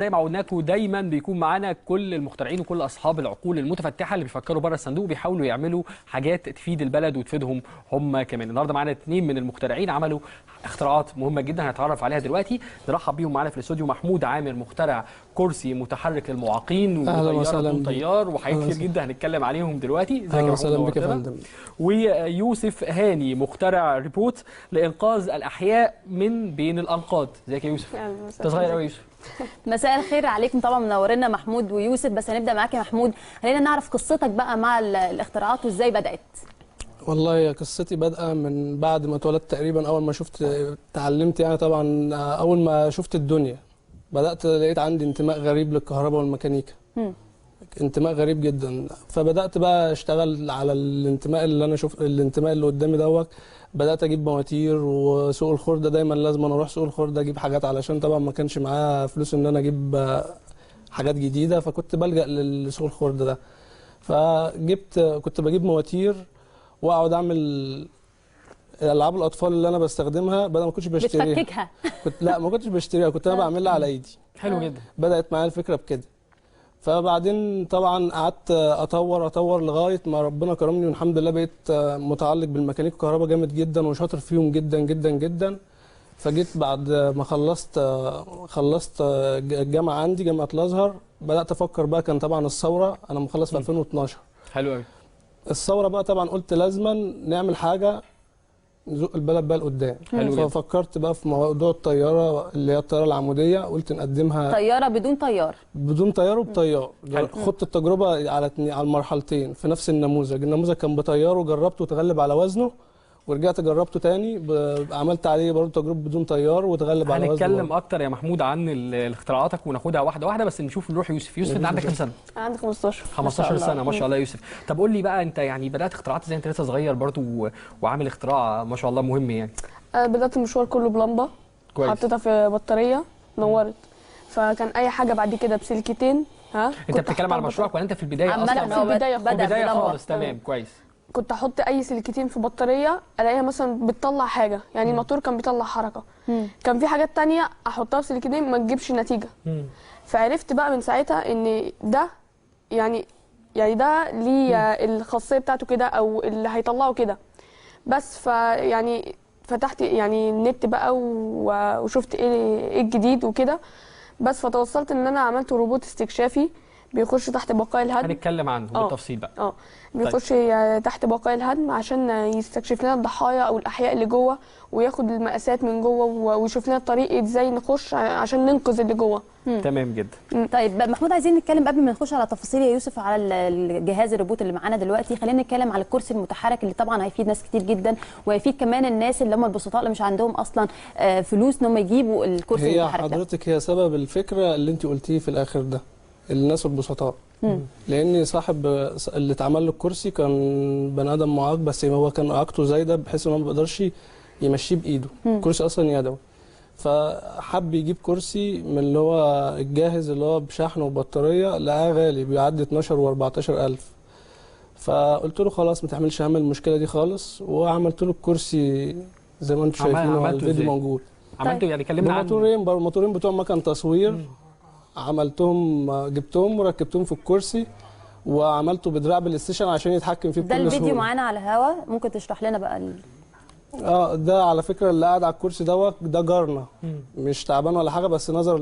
زي ما عودناكم دايما بيكون معانا كل المخترعين وكل اصحاب العقول المتفتحه اللي بيفكروا بره الصندوق وبيحاولوا يعملوا حاجات تفيد البلد وتفيدهم هم كمان. النهارده معانا 2 من المخترعين عملوا اختراعات مهمه جدا هنتعرف عليها دلوقتي. نرحب بيهم معانا في الاستوديو محمود عامر مخترع كرسي متحرك للمعاقين وطياره بدون طيار وحاجات كتير جدا هنتكلم عليهم دلوقتي. ازيك يا محمود؟ ويوسف هاني مخترع ريبوت لانقاذ الاحياء من بين الانقاض. ازيك يا يوسف؟ انت صغير قوي يا يوسف. مساء الخير عليكم، طبعا منورنا محمود ويوسف. بس هنبدا معاك يا محمود، خلينا نعرف قصتك بقى مع الاختراعات وازاي بدات. والله قصتي بادئه من بعد ما اتولدت تقريبا. اول ما اتعلمت يعني طبعا اول ما شفت الدنيا بدات لقيت عندي انتماء غريب للكهرباء والميكانيكا. انتماء غريب جدا، فبدات بقى اشتغل على الانتماء اللي انا الانتماء اللي قدامي دوت. بدات اجيب مواتير وسوق الخردة، دايما لازم أنا اروح سوق الخردة اجيب حاجات، علشان طبعا ما كانش معايا فلوس ان انا اجيب حاجات جديده، فكنت بلجأ للسوق الخردة ده. كنت بجيب مواتير واقعد اعمل العاب الاطفال اللي انا بستخدمها، بدل ما كنتش بشتريها. بتفككها؟ لا ما كنتش بشتريها، كنت انا بعملها على ايدي. حلو جدا. بدات معايا الفكره بكده، فبعدين طبعا قعدت اطور لغايه ما ربنا كرمني، والحمد لله بقيت متعلق بالميكانيكا والكهرباء جامد جدا وشاطر فيهم جدا جدا جدا. فجيت بعد ما خلصت الجامعه عندي جامعه الازهر، بدات افكر بقى. كان طبعا الثوره، انا مخلص في 2012. حلو قوي. الثوره بقى طبعا قلت لازما نعمل حاجه نزق البلد بقى لقدام. ففكرت بقى في موضوع الطياره اللي هي الطياره العموديه، قلت نقدمها طياره بدون طيار. بدون طيار وبطيار. خدت التجربه على المرحلتين في نفس النموذج كان بطيار وجربته وتغلب على وزنه، ورجعت جربته تاني عملت عليه برضه تجربه بدون طيار وتغلب على وزنه. هنتكلم اكتر يا محمود عن اختراعاتك وناخدها واحده واحده، بس نروح يوسف. يوسف انت عندك كام سنه؟ عندي 15. 15 سنه ما شاء الله. يوسف طب قول لي بقى، انت يعني بدات اختراعات زي انت لسه صغير برضه وعامل اختراع ما شاء الله مهم يعني. بدات المشوار كله بلمبه، حطيتها في بطاريه نورت، فكان اي حاجه بعد كده بسلكتين. انت بتتكلم على مشروعك ولا انت في البدايه اصلا؟ في البدايه خالص. تمام كويس. كنت احط اي سلكتين في بطاريه الاقيها مثلا بتطلع حاجه، يعني الموتور كان بيطلع حركه. كان في حاجات تانية احطها في سلكتين ما تجيبش نتيجه. فعرفت بقى من ساعتها ان ده يعني ده ليه الخاصيه بتاعته كده، او اللي هيطلعه كده. بس فيعني فتحت يعني النت بقى وشفت ايه الجديد وكده. بس فتوصلت ان انا عملت روبوت استكشافي بيخش تحت بقايا الهدم. هنتكلم عنه بالتفصيل بقى. بيخش تحت بقايا الهدم عشان يستكشف لنا الضحايا او الاحياء اللي جوه، وياخد المقاسات من جوه ويشوف لنا طريقه ازاي نخش عشان ننقذ اللي جوه. تمام جدا. طيب محمود، عايزين نتكلم قبل ما نخش على تفاصيل يا يوسف على الجهاز الروبوت اللي معانا دلوقتي. خلينا نتكلم على الكرسي المتحرك اللي طبعا هيفيد ناس كتير جدا، وهيفيد كمان الناس اللي هم البسطاء اللي مش عندهم اصلا فلوس ان هم يجيبوا الكرسي المتحرك ده. حضرتك هي سبب الفكره اللي انت قلتيه في الاخر ده، الناس البسطاء. لان صاحب اللي اتعمل له الكرسي كان بني ادم معاق، بس هو كان اعاقته زايده بحيث انه ما بيقدرش يمشيه بايده. الكرسي اصلا يدوي، فحب يجيب كرسي من اللي هو الجاهز اللي هو بشحن وبطاريه، لقاه غالي بيعدي 12 و14 الف. فقلت له خلاص ما تعملش هم المشكله دي خالص، وعملت له الكرسي زي ما انتم شايفينه على الفيديو موجود. عملته يعني كلمنا عن الموتورين بتوع مكان تصوير. جبتهم وركبتهم في الكرسي، وعملته بدراع بلاي ستيشن عشان يتحكم فيه بكل سهوله. ده الفيديو معانا على الهوا، ممكن تشرح لنا بقى ده على فكره اللي قاعد على الكرسي ده جارنا، مش تعبان ولا حاجه، بس نظر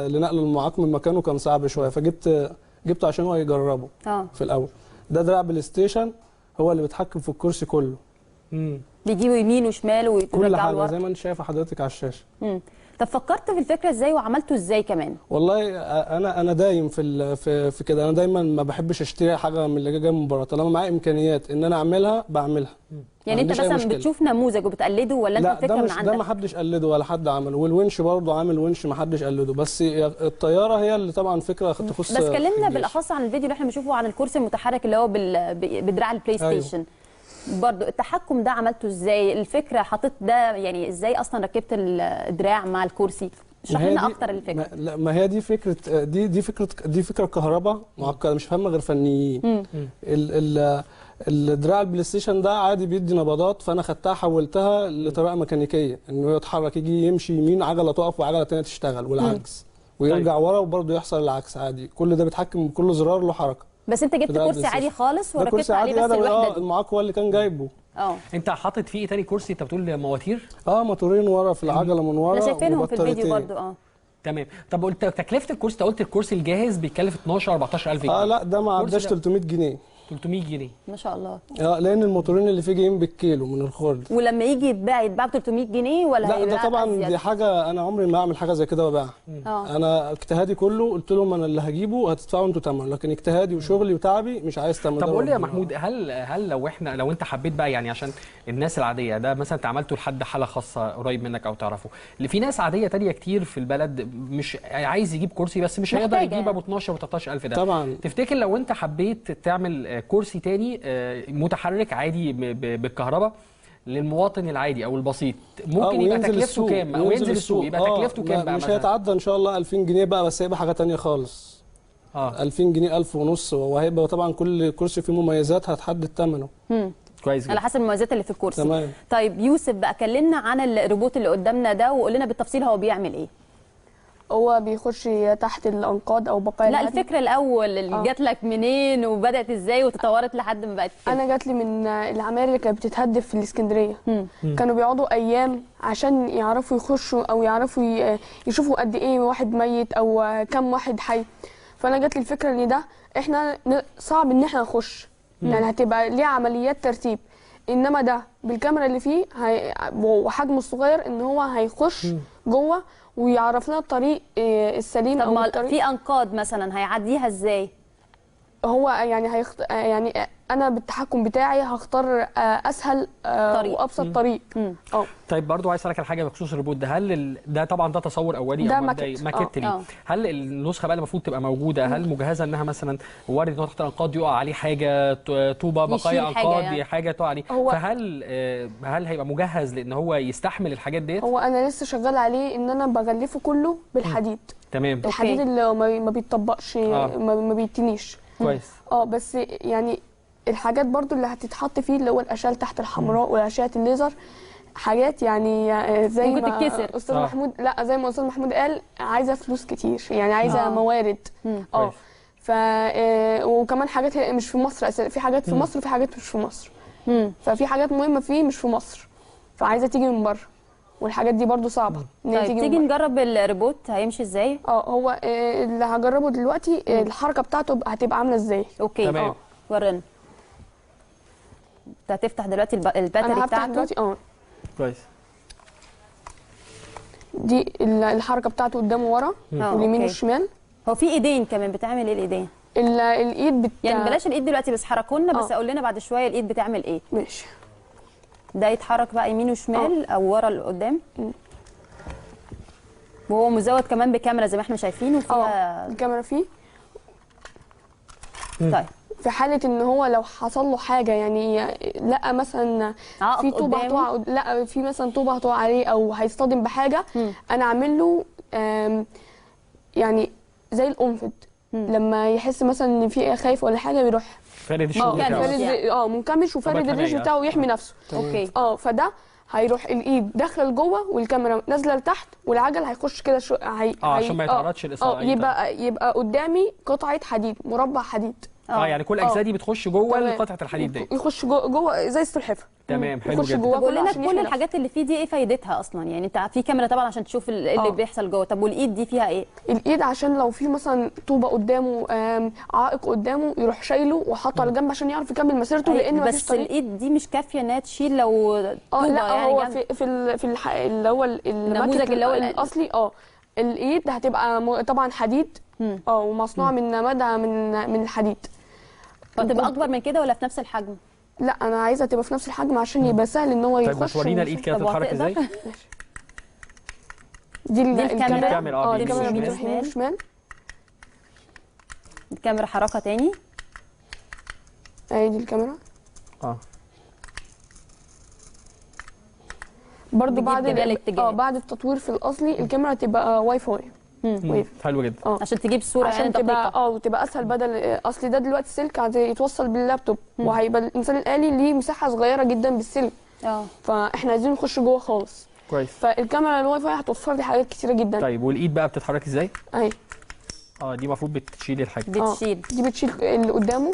لنقل المعاق من مكانه كان صعب شويه، جبته عشان هو يجربه في الاول. ده دراع بلاي ستيشن هو اللي بيتحكم في الكرسي كله. بيجيبه يمين وشمال كل حاجه زي ما انت شايفه حضرتك على الشاشه. طب فكرت في الفكره ازاي وعملته ازاي كمان؟ والله انا دايم في كده. انا دايما ما بحبش اشتري حاجه من اللي جايه من بره، طالما معايا امكانيات ان انا اعملها بعملها. يعني انت مثلا بتشوف نموذج وبتقلده، ولا انت الفكره من عندك؟ لا، ده ما حدش قلده ولا حد عمله، والونش برضه عامل ونش ما حدش قلده، بس الطياره هي اللي طبعا فكره تخص. بس كلمنا بالاخص عن الفيديو اللي احنا بنشوفه عن الكرسي المتحرك اللي هو بدراع البلاي ستيشن. برضو التحكم ده عملته ازاي؟ الفكره حطيت ده يعني ازاي اصلا ركبت الدراع مع الكرسي؟ اشرح لنا اكتر الفكره. ما هي دي فكره دي فكره كهرباء معقده مش فاهمها غير فنيين. الدراع البلاي ستيشن ده عادي بيدي نبضات، فانا خدتها حولتها لطريقه ميكانيكيه، انه يتحرك، يجي يمشي يمين عجله تقف وعجله ثانيه تشتغل والعكس. ويرجع ورا وبرضه يحصل العكس عادي. كل ده بيتحكم بكل زرار له حركه. بس انت جبت ده كرسي قد عادي خالص ده وركبت كرسي عليه عادي بس الوحده دي؟ المعاق هو اللي كان جايبه. انت حاطط فيه ايه تاني كرسي؟ انت بتقول مواتير؟ موتورين ورا في العجله من ورا، احنا شايفينهم في الفيديو وبطاريتين. برضو. تمام. طب قلت تكلفه الكرسي، انت قلت الكرسي الجاهز بيتكلف 12 14000 جنيه. لا ده ما عداش 300 جنيه. 300 جنيه ما شاء الله. لان الموتورين اللي فيه جايين بالكيلو من الخرد. ولما يجي يتباع ب 300 جنيه ولا لا ده طبعا أزيد؟ دي حاجه انا عمري ما اعمل حاجه زي كده وابيعها. انا اجتهادي كله قلت لهم انا اللي هجيبه هتدفعوا انتوا ثمن، لكن اجتهادي وشغلي وتعبي مش عايز ثمن. طب قول لي يا محمود، هل لو انت حبيت بقى، يعني عشان الناس العاديه، ده مثلا انت عملته لحد حاله خاصه قريب منك او تعرفه، اللي في ناس عاديه تانية كتير في البلد مش عايز يجيب كرسي بس مش هيقدر يجيب ابو 12 و 13000 ده طبعا. تفتكر لو انت حبيت تعمل كرسي تاني متحرك عادي بالكهرباء للمواطن العادي او البسيط، ممكن يبقى تكلفته كام او ينزل السوق يبقى تكلفته كام بقى؟ مش هيتعدى ان شاء الله 2000 جنيه بقى، بس هيبقى حاجه تانية خالص. 2000 جنيه 1000 ونص، وهيبقى طبعا كل كرسي فيه مميزات هتحدد ثمنه. كويس جدا. على حسب المميزات اللي في الكرسي. تمام. طيب يوسف بقى، كلمنا عن الروبوت اللي قدامنا ده وقول لنا بالتفصيل هو بيعمل ايه. هو بيخش تحت الانقاض او بقايا لا الهدم. الفكره الاول اللي جات لك منين وبدات ازاي وتطورت لحد ما بقت كده؟ انا جات لي من العماير اللي كانت بتتهدف في الاسكندريه. كانوا بيقعدوا ايام عشان يعرفوا يخشوا او يعرفوا يشوفوا قد ايه واحد ميت او كم واحد حي. فانا جات لي الفكره ان ده احنا صعب ان احنا نخش، يعني هتبقى ليه عمليات ترتيب، انما ده بالكاميرا اللي فيه وحجمه الصغير ان هو هيخش جوه ويعرف لنا الطريق السليم. طب ما في انقاض مثلا هيعديها ازاي؟ هو يعني يعني انا بالتحكم بتاعي هختار اسهل طريق. وابسط طريق. طيب برضو عايز اسالك على حاجه بخصوص الروبوت ده، هل ده طبعا ده تصور اولي ده او ماكيت ليه؟ هل النسخه بقى المفروض تبقى موجوده؟ هل مجهزه انها مثلا وارد ان هو تحت الانقاض يقع عليه حاجه طوبه بقايا انقاض يعني. حاجه تقع عليه؟ فهل هيبقى مجهز لان هو يستحمل الحاجات ديت؟ هو انا لسه شغال عليه ان انا بغلفه كله بالحديد. تمام. الحديد اللي ما بيتطبقش ما بيتنيش. كويس. بس يعني الحاجات برضو اللي هتتحط فيه اللي هو الاشعه تحت الحمراء والاشعه الليزر، حاجات يعني زي ممكن ما تتكسر. استاذ محمود زي ما استاذ محمود قال عايزه فلوس كتير، يعني عايزه موارد. ف وكمان حاجات مش في مصر اساسا، في حاجات في مصر وفي حاجات مش في مصر. ففي حاجات مهمه فيه مش في مصر، فعايزه تيجي من بره، والحاجات دي برضو صعبه ان هي طيب تيجي نجرب الروبوت هيمشي ازاي؟ هو اللي هجربه دلوقتي الحركه بتاعته هتبقى عامله ازاي. اوكي. تمام. ورينا. انت هتفتح دلوقتي الباتري انا هفتح بتاعته دلوقتي. كويس. دي الحركه بتاعته قدام وورا واليمين والشمال. هو في ايدين كمان، بتعمل ايه الايدين؟ الايد يعني بلاش الايد دلوقتي بس حركوا لنا بس قول لنا بعد شويه الايد بتعمل ايه. ماشي. ده يتحرك بقى يمين وشمال او ورا لقدام. وهو مزود كمان بكاميرا زي ما احنا شايفين وفيها الكاميرا فيه. طيب في حاله ان هو لو حصل له حاجه، يعني لقى مثلا في طوبه هتقع، لا في مثلا طوبه هتقع عليه او هيصطدم بحاجه، انا اعمل له يعني زي القنفذ. لما يحس مثلا ان في خايف ولا حاجه بيروح فارد الشغل بتاعه منكمش وفارد الريش بتاعه ويحمي نفسه. اوكي. فده هيروح الايد داخله لجوه والكاميرا نازله لتحت والعجل هيخش كده عشان ما يتعرضش لاصابه. يبقى قدامي قطعه حديد، مربع حديد. يعني كل الاجزاء دي بتخش جوه قطعه الحديد دي، يخش جوه زي السلحفاه. تمام. حلو جدا. طب قول لنا كل الحاجات اللي فيه دي ايه فايدتها اصلا؟ يعني انت في كاميرا طبعا عشان تشوف اللي بيحصل جوه. طب والايد دي فيها ايه؟ الايد عشان لو في مثلا طوبه قدامه، عائق قدامه، يروح شايله وحاطه على جنب عشان يعرف يكمل مسيرته، لان مفيش طريق. بس الايد دي مش كافيه انها تشيل لو طوبه. لا يعني هو في اللي هو النموذج اللي هو الاصلي. الايد هتبقى طبعا حديد ومصنوعه من ماده من الحديد. هتبقى اكبر من كده ولا في نفس الحجم؟ لا انا عايزه تبقى في نفس الحجم عشان يبقى سهل ان هو يخش. طيب ما تورينا الايد كده تتحرك ازاي؟ دي الكاميرا. الكاميرا بتروح يمين وشمال. الكاميرا حركه تاني. دي الكاميرا. برضو بعد التطوير في الاصلي الكاميرا تبقى واي فاي. حلو جدا. عشان تجيب صوره عشان تبقى اسهل، بدل اصل ده دلوقتي السلك يتوصل باللابتوب وهيبقى الانسان الالي ليه مساحه صغيره جدا بالسلك. فاحنا عايزين نخش جوه خالص. كويس. فالكاميرا الواي فاي هتوفر لي حاجات كتيره جدا. طيب والايد بقى بتتحرك ازاي؟ اهي دي المفروض بتشيل الحاجه. بتشيل. دي بتشيل اللي قدامه.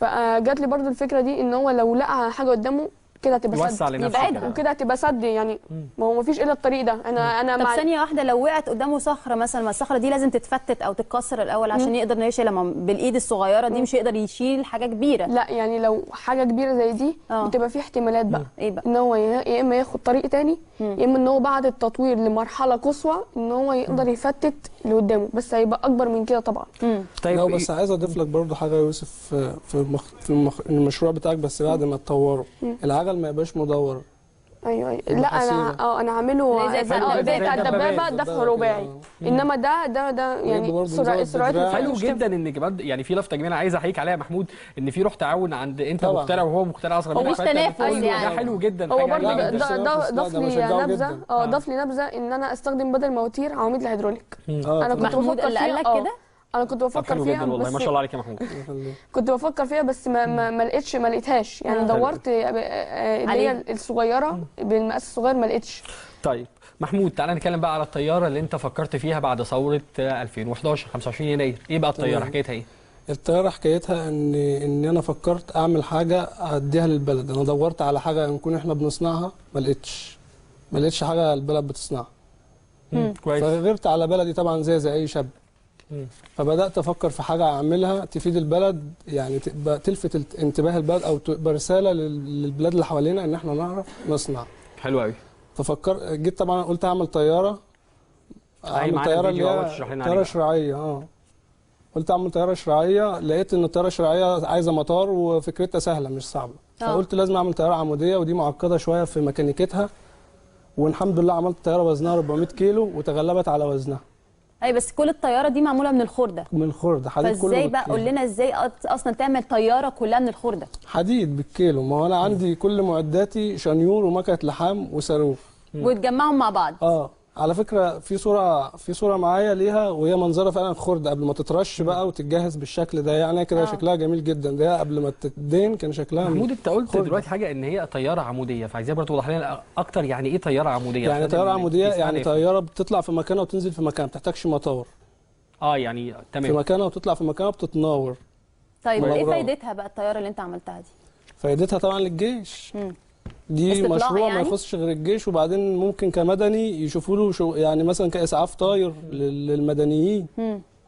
فجات لي برضو الفكره دي ان هو لو لقى حاجه قدامه كده هتبقى يوسع سد، لنفسه كده. وكده هتبقى سد يعني. ما هو مفيش الا الطريق ده. انا طب ثانيه واحده، لو وقعت قدامه صخره مثلا، ما الصخره دي لازم تتفتت او تتكسر الاول عشان يقدر انه يشيلها، بالايد الصغيره دي مش هيقدر يشيل حاجه كبيره. لا يعني لو حاجه كبيره زي دي بتبقى في احتمالات بقى. ايه بقى؟ ان هو يا اما ياخد طريق تاني، يا اما ان هو بعد التطوير لمرحله قصوى ان هو يقدر يفتت اللي قدامه، بس هيبقى اكبر من كده طبعا. طيب لا بس عايز اضيف لك برضو حاجه يا يوسف في المشروع بتاعك، بس بعد ما تطوره العجل ما يبقاش مدور. ايوه لا انا عامله زي بتاع الدبابه دفع رباعي. انما ده يعني سرعته حلو جدا ان كمان يعني في لفته جميله عايز احييك عليها يا محمود، ان في روح تعاون عند انت مخترع وهو مخترع اصغر منك. هو مش تنافس يعني. ده حلو جدا. هو برضه ضاف لي نبذه ان انا استخدم بدل مواتير عواميد الهيدروليك. انا كنت بفكر اللي قال لك فيها كده. انا كنت بفكر فيها والله ما بس شاء الله عليك يا محمود. كنت بفكر فيها بس ما لقيتهاش يعني. دورت اللي هي الصغيره بالمقاس الصغير ما لقيتش. طيب محمود تعالى نتكلم بقى على الطياره اللي انت فكرت فيها بعد ثوره 2011 25 يناير. ايه بقى الطياره حكايتها ايه؟ الطياره حكايتها ان انا فكرت اعمل حاجه اديها للبلد. انا دورت على حاجه نكون احنا بنصنعها ما لقيتش حاجه البلد بتصنعها. كويس. فغيرت على بلدي طبعا زي اي شاب. فبدات افكر في حاجه اعملها تفيد البلد، يعني تبقى تلفت انتباه البلد او تبقى رساله للبلاد اللي حوالينا ان احنا نعرف نصنع. حلو قوي. جيت طبعا قلت اعمل طياره. اعمل طياره اللي هي طياره شراعيه. قلت اعمل طياره شراعيه، لقيت ان الطياره الشراعيه عايزه مطار وفكرتها سهله مش صعبه. فقلت لازم اعمل طياره عموديه ودي معقده شويه في ميكانيكتها، والحمد لله عملت طياره وزنها 400 كيلو وتغلبت على وزنها. اي بس كل الطياره دي معموله من الخرده. من الخرده حديد كله. فازاي بقى قول لنا ازاي اصلا تعمل طياره كلها من الخرده؟ حديد بالكيلو. ما هو انا عندي كل معداتي شنيور ومكنه لحام وصاروخ. وتجمعهم مع بعض. على فكره في صوره معايا ليها وهي منظره فعلا خرده قبل ما تترش بقى وتتجهز بالشكل ده، يعني كده شكلها جميل جدا. ده قبل ما تتدين كان شكلها محمود انت قلت دلوقتي حاجه ان هي طياره عموديه، فعايزين برضه توضح لنا اكتر يعني ايه طياره عموديه؟ يعني طياره عموديه يعني طياره بتطلع في مكانها وتنزل في مكانها، ما بتحتاجش مطار. يعني تمام. في مكانها وتطلع في مكانها بتتناور. طيب ايه فايدتها بقى الطياره اللي انت عملتها دي؟ فايدتها طبعا للجيش. دي مشروع ما يخصش غير الجيش، وبعدين ممكن كمدني يشوفوا له يعني مثلا كاسعاف طاير للمدنيين.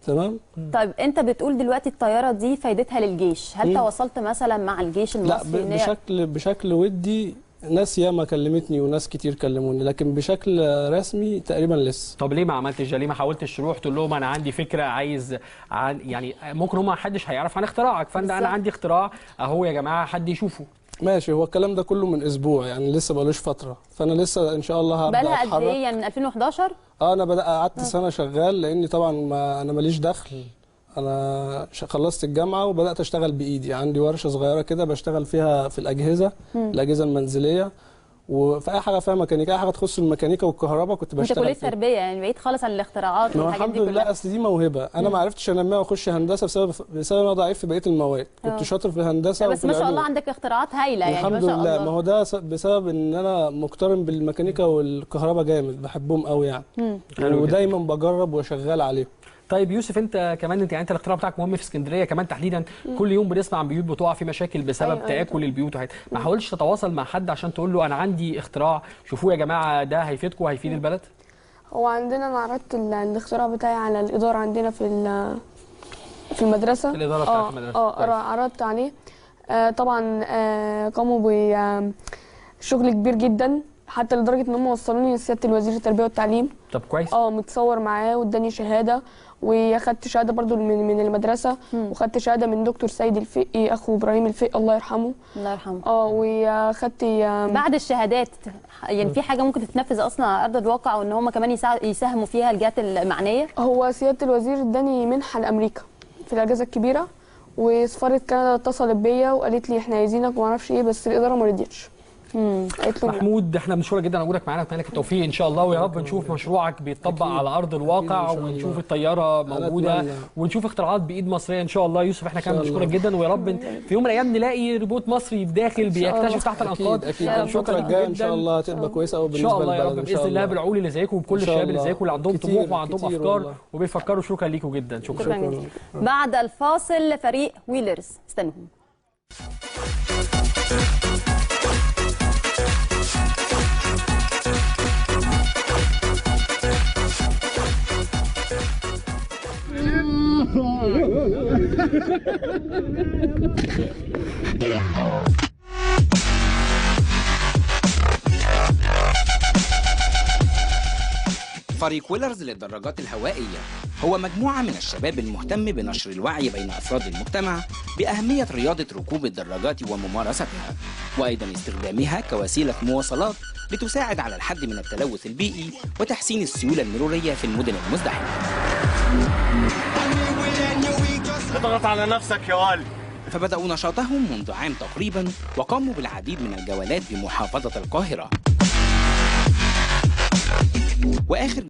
تمام. طيب انت بتقول دلوقتي الطياره دي فايدتها للجيش، هل تواصلت مثلا مع الجيش المصري؟ لا بشكل ودي. ناس ياما كلمتني وناس كتير كلموني، لكن بشكل رسمي تقريبا لسه. طب ليه ما عملتش ده؟ ليه ما حاولتش تروح تقول لهم انا عندي فكره عايز يعني ممكن هم ما حدش هيعرف عن اختراعك، انا عندي اختراع اهو يا جماعه حد يشوفه. ماشي. هو الكلام ده كله من اسبوع يعني لسه بقالوش فتره، فانا لسه ان شاء الله هبدا اتحرك. بقالها قد ايه يعني من 2011؟ انا قعدت سنه شغال، لاني طبعا انا ماليش دخل. انا خلصت الجامعه وبدات اشتغل بايدي. عندي ورشه صغيره كده بشتغل فيها في الاجهزه المنزليه، وفي اي حاجه فيها ميكانيكا، اي حاجه تخص الميكانيكا والكهرباء كنت بشتغل. انت كليه تربيه يعني بعيد خالص عن الاختراعات والحاجات دي كلها. الحمد لله. اصل دي موهبه انا ما عرفتش انميها واخش هندسه بسبب انا ضعيف في بقيه المواد. كنت شاطر في الهندسه بس ما شاء الله عندك اختراعات هايله يعني الحمد ما شاء لله. الله. ما هو ده بسبب ان انا مقترن بالميكانيكا والكهرباء جامد، بحبهم قوي يعني. ودايما بجرب وشغال عليهم. طيب يوسف انت كمان انت الاختراع بتاعك مهم في اسكندريه كمان تحديدا. كل يوم بنسمع عن بيوت بتقع في مشاكل بسبب تاكل البيوت وحاجات. ما حاولتش تتواصل مع حد عشان تقول له انا عندي اختراع شوفوه يا جماعه ده هيفيدكم وهيفيد البلد؟ هو عندنا انا عرضت الاختراع بتاعي على الاداره عندنا في المدرسه. الاداره بتاعت المدرسه. عرضت عليه. طبعا قاموا بشغل كبير جدا، حتى لدرجه ان هم وصلوني لسياده الوزير التربيه والتعليم. طب كويس. متصور معاه واداني شهاده، واخدت شهاده برضو من المدرسه، وخدت شهاده من دكتور سيد الفقي اخو ابراهيم الفقي الله يرحمه. الله يرحمه. وخدت بعد الشهادات يعني في حاجه ممكن تتنفذ اصلا على ارض الواقع وان هم كمان يساهموا فيها الجهات المعنيه؟ هو سياده الوزير اداني منحه لامريكا في الاجازه الكبيره، وسفاره كندا اتصلت بيا وقالت لي احنا عايزينك وما اعرفش ايه، بس الاداره ما رضيتش. قالت له لا. محمود احنا بنشكرك جدا على وجودك معانا، ونتمنى لك التوفيق ان شاء الله، ويا رب نشوف مشروعك بيتطبق على ارض الواقع، ونشوف الطياره موجوده، ونشوف اختراعات بايد مصريه ان شاء الله. يوسف احنا كمان بنشكرك جدا، ويا رب في يوم من الايام نلاقي روبوت مصري داخل بيكتشف تحت الانقاض. اكيد الفتره الجايه ان شاء الله هتبقى كويسه قوي ان بالنسبه شاء الله يا رب للبلد باذن الله، بالعقول اللي زيكم وبكل الشباب اللي زيكم اللي عندهم طموح وعندهم افكار وبيفكروا. شكرا ليكم جدا. شكرا جدا. بعد الفاصل فريق ويلرز، استنوهم. فريق ويلرز للدراجات الهوائية هو مجموعة من الشباب المهتم بنشر الوعي بين أفراد المجتمع بأهمية رياضة ركوب الدراجات وممارستها، وأيضا استخدامها كوسيلة مواصلات لتساعد على الحد من التلوث البيئي وتحسين السيولة المرورية في المدن المزدحمة. اضغط على نفسك يا والي. فبدأوا نشاطهم منذ عام تقريبا، وقاموا بالعديد من الجولات بمحافظة القاهرة. وآخر